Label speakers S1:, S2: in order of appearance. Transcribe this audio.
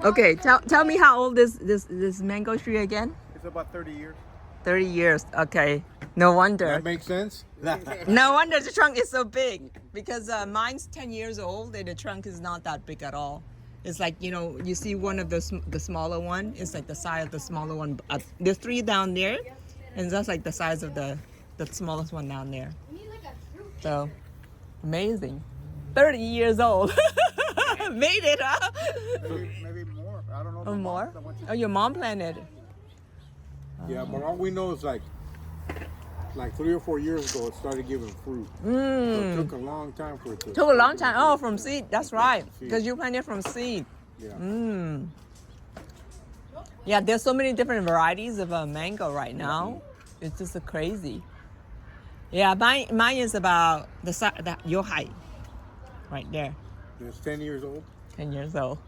S1: Okay, tell me how old is this mango tree again?
S2: It's about 30 years.
S1: 30 years. Okay. No wonder.
S2: That makes sense?
S1: No wonder the trunk is so big because mine's 10 years old and the trunk is not that big at all. It's like, you see one of the smaller one. It's like the size of the smaller one. There's 3 down there, and that's like the size of the smallest one down there. So, amazing. 30 years old. Made it, huh?
S2: Maybe more. I don't know.
S1: Oh, more? Oh, your mom planted.
S2: Yeah, but all we know is like 3 or 4 years ago, it started giving fruit. So it took a long time for it to.
S1: Took a long time. Oh, from seed. That's right. Because you planted from seed.
S2: Yeah.
S1: Yeah, there's so many different varieties of mango right now. It's just crazy. Yeah, mine is about your height, right there.
S2: It's 10 years old.
S1: 10 years old.